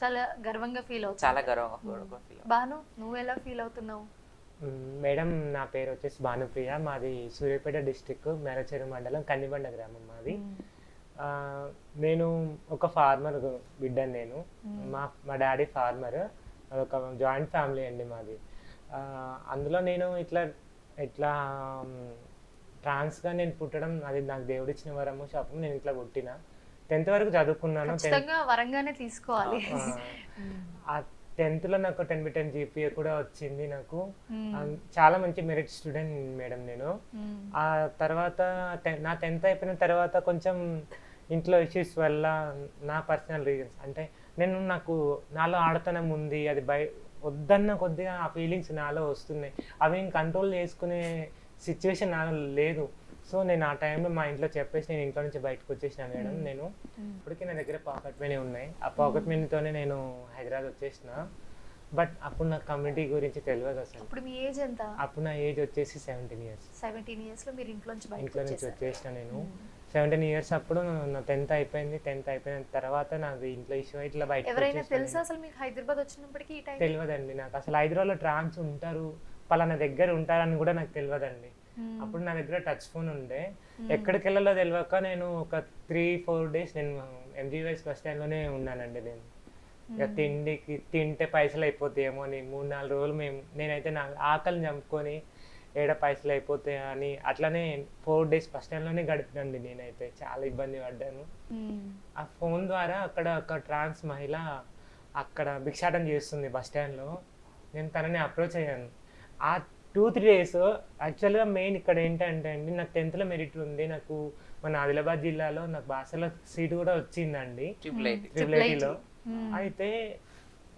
చాలా గర్వంగా ఫీల్ అవుతుంది. చాలా గర్వంగా ఫీల్. బాను, నువ్వు ఎలా ఫీల్ అవుతున్నావు? మేడం నా పేరు వచ్చేసి భానుప్రియ, మాది సూర్యాపేట డిస్టిక్ మేరచెరు మండలం కందిబండ గ్రామం మాది. నేను ఒక ఫార్మర్ బిడ్డని. నేను మా డాడీ ఫార్మర్, అదొక జాయింట్ ఫ్యామిలీ అండి మాది. అందులో నేను ఇట్లా ఇట్లా ట్రాన్స్గా నేను పుట్టడం అది నాకు దేవుడిచ్చిన వరము శాపం. నేను ఇట్లా పుట్టిన 10th వరకు చదువుకున్నాను. వరంగానే తీసుకోవాలి. ఆ 10th లో నాకు 10/10 GPA కూడా వచ్చింది. నాకు చాలా మంచి మెరిట్ స్టూడెంట్ మేడం నేను. ఆ తర్వాత నా 10th అయిపోయిన తర్వాత కొంచెం ఇంట్లో ఇష్యూస్ వల్ల నా పర్సనల్ రీజన్స్, అంటే నాకు నాలో ఆడతనం ఉంది, అది వద్దన్న కొద్దిగా ఆ ఫీలింగ్స్ నాలో వస్తున్నాయి. అవి నేను కంట్రోల్ చేసుకునే సిచ్యువేషన్ నాలో లేదు. సో నేను ఆ టైంలో మా ఇంట్లో చెప్పేసి నేను ఇంట్లో నుంచి బయటకు వచ్చేసిన మేడం. నేను ఇప్పటికీ నా దగ్గర పాకెట్ మనీ ఉన్నాయి. ఆ పాకెట్ మనీతోనే నేను హైదరాబాద్ వచ్చేసిన. బట్ అప్పుడు నాకు కమ్యూనిటీ గురించి తెలియదు అసలు. అప్పుడు మీ ఏజ్ ఎంత? అప్పుడు నా ఏజ్ వచ్చేసి 17 years. 17 years లో మీరు ఇంట్లో నుంచి వచ్చేసిన నేను. 17 years అప్పుడు నా 10th అయిపోయింది. 10th అయిపోయిన తర్వాత నాకు ఇంట్లో ఇష్యూ ఇట్లా బయట. ఎవరైనా తెలుసా అసలు మీకు హైదరాబాద్ వచ్చినప్పటికీ? తెలియదండి నాకు అసలు. హైదరాబాద్లో ట్రాన్స్ ఉంటారు, పలానా దగ్గర ఉంటారని కూడా నాకు తెలియదండి. అప్పుడు నా దగ్గర టచ్ ఫోన్ ఉండే. ఎక్కడికి వెళ్ళాలో తెలియక నేను ఒక 3-4 days నేను MGVS బస్ స్టాండ్లోనే ఉన్నానండి. నేను ఇక తింటే పైసలు అయిపోతాయేమో అని 3-4 రోజులు నేనైతే నా ఆకలిని చంపుకొని ఏడ పైసలు అయిపోతాయి అని అట్లనే 4 days బస్ స్టాండ్లోనే గడిపినండి. నేనైతే చాలా ఇబ్బంది పడ్డాను. ఆ ఫోన్ ద్వారా అక్కడ ఒక ట్రాన్స్ మహిళ అక్కడ భిక్షాటన చేస్తుంది బస్ స్టాండ్లో. నేను తనని అప్రోచ్ అయ్యాను. ఆ 2-3 days యాక్చువల్గా మెయిన్ ఇక్కడ ఏంటంటే అండి, నాకు 10th లో మెరిట్ ఉంది. నాకు మన ఆదిలాబాద్ జిల్లాలో నాకు భాషలో సీట్ కూడా వచ్చిందండి, ట్రిపుల్ అయితే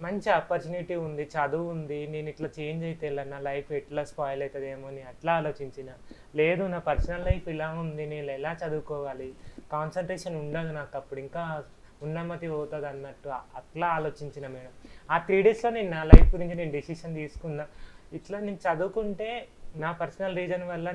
మంచి ఆపర్చునిటీ ఉంది, చదువు ఉంది. నేను ఇట్లా చేంజ్ అయితే నా లైఫ్ ఎట్లా స్పాయిల్ అవుతుందేమో అని అట్లా ఆలోచించిన. లేదు, నా పర్సనల్ లైఫ్ ఇలా ఉంది, నేను ఎలా చదువుకోవాలి, కాన్సన్ట్రేషన్ ఉండదు నాకు అప్పుడు, ఇంకా ఉన్నమతి పోతుంది అన్నట్టు అట్లా ఆలోచించిన మేడం. ఆ 3 daysలో నేను నా లైఫ్ గురించి నేను డెసిషన్ తీసుకున్నా. ఇట్లా నేను చదువుకుంటే నా పర్సనల్ రీజన్ వల్ల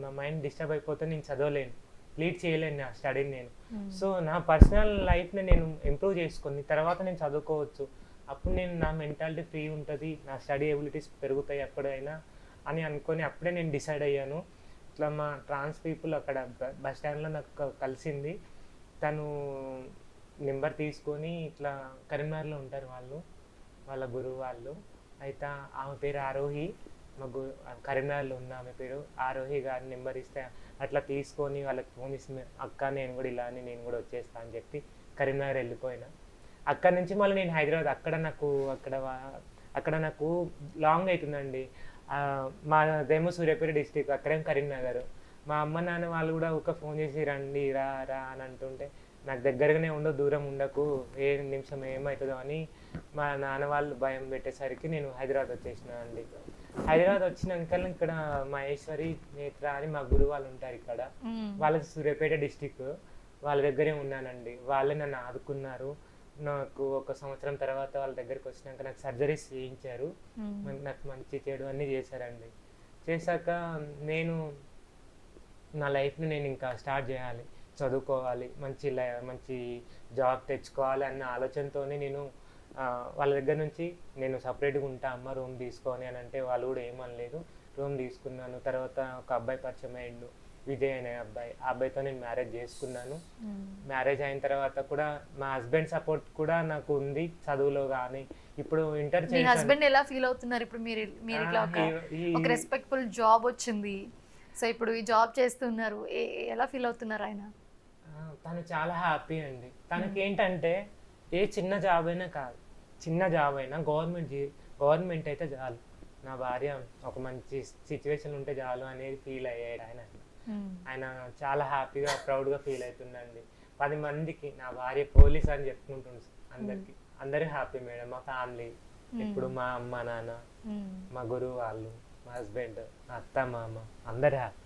నా మైండ్ డిస్టర్బ్ అయిపోతే నేను చదవలేను, లీడ్ చేయలేను నా స్టడీని నేను. సో నా పర్సనల్ లైఫ్ని నేను ఇంప్రూవ్ చేసుకుని తర్వాత నేను చదువుకోవచ్చు. అప్పుడు నా మెంటాలిటీ ఫ్రీ ఉంటుంది, నా స్టడీ ఎబిలిటీస్ పెరుగుతాయి ఎప్పుడైనా అని అనుకొని అప్పుడే నేను డిసైడ్ అయ్యాను. ఇట్లా మా ట్రాన్స్ పీపుల్ అక్కడ బస్ స్టాండ్లో నాకు కలిసింది. తను నెంబర్ తీసుకొని ఇట్లా కరీంనగర్లో ఉంటారు వాళ్ళ గురువు వాళ్ళు. అయితే ఆమె పేరు ఆరోహి, మా కరీంనగర్లో ఉన్న ఆమె పేరు ఆరోహి గారి నెంబర్ ఇస్తే అట్లా తీసుకొని వాళ్ళకి ఫోన్ ఇస్తే, అక్క నేను కూడా ఇలా అని నేను కూడా వచ్చేస్తా అని చెప్పి కరీంనగర్ వెళ్ళిపోయినా. అక్కడ నుంచి మళ్ళీ నేను హైదరాబాద్, అక్కడ నాకు లాంగ్ అవుతుందండి. మాదేమో సూర్యాపేట డిస్టిక్, అక్కడేం కరీంనగర్. మా అమ్మ నాన్న వాళ్ళు కూడా ఒక ఫోన్ చేసి రండి రా అని అంటుంటే, నాకు దగ్గరగానే ఉండవు, దూరం ఉండకు, ఏ నిమిషం ఏమవుతుందో అని మా నాన్న వాళ్ళు భయం పెట్టేసరికి నేను హైదరాబాద్ వచ్చేసిన అండి. హైదరాబాద్ వచ్చినాక ఇక్కడ మహేశ్వరి నేత్ర అని మా గురువు వాళ్ళు ఉంటారు ఇక్కడ, వాళ్ళది సూర్యాపేట డిస్టిక్. వాళ్ళ దగ్గరే ఉన్నానండి. వాళ్ళే నన్ను ఆదుకున్నారు. నాకు 1 సంవత్సరం తర్వాత వాళ్ళ దగ్గరికి వచ్చినాక నాకు సర్జరీస్ చేయించారు. నాకు మంచి చెడు అన్నీ చేశారండి. చేశాక నేను నా లైఫ్ని నేను ఇంకా స్టార్ట్ చేయాలి, చదువుకోవాలి, మంచి జాబ్ తెచ్చుకోవాలి అన్న ఆలోచనతోనే నేను వాళ్ళ దగ్గర నుంచి నేను సపరేట్గా ఉంటా అమ్మ రూమ్ తీసుకొని అని అంటే వాళ్ళు కూడా ఏమనలేదు. రూమ్ తీసుకున్నాను. తర్వాత ఒక అబ్బాయి పరిచయం అయ్యిండు, విజయ్ అనే అబ్బాయి. ఆ అబ్బాయితో నేను మ్యారేజ్ చేసుకున్నాను. మ్యారేజ్ అయిన తర్వాత కూడా మా హస్బెండ్ సపోర్ట్ కూడా నాకు ఉంది చదువులో కానీ. ఇప్పుడు ఇంటర్ మీ హస్బెండ్ ఎలా ఫీల్ అవుతున్నారు ఇప్పుడు? మీరు ఇట్లా ఒక రెస్పెక్ట్ఫుల్ జాబ్ వచ్చింది, సో ఇప్పుడు ఈ జాబ్ చేస్తున్నారు, ఎలా ఫీల్ అవుతున్నారు ఆయన? తను చాలా హ్యాపీ అండి. తనకి ఏంటంటే ఏ చిన్న జాబ్ అయినా కాదు, చిన్న జాబ్ అయినా గవర్నమెంట్ అయితే చాలు, నా భార్య ఒక మంచి సిచ్యువేషన్ ఉంటే చాలు అనేది ఫీల్ అయ్యాడు ఆయన. ఆయన చాలా హ్యాపీగా ప్రౌడ్గా ఫీల్ అవుతుందండి. 10 మందికి నా భార్య పోలీస్ అని చెప్పుకుంటుంది అందరికి. అందరూ హ్యాపీ మేడం. మా ఫ్యామిలీ ఇప్పుడు మా అమ్మ నాన్న, మా గురువు వాళ్ళు, మా హస్బెండ్, మా అత్త మామ అందరు హ్యాపీ.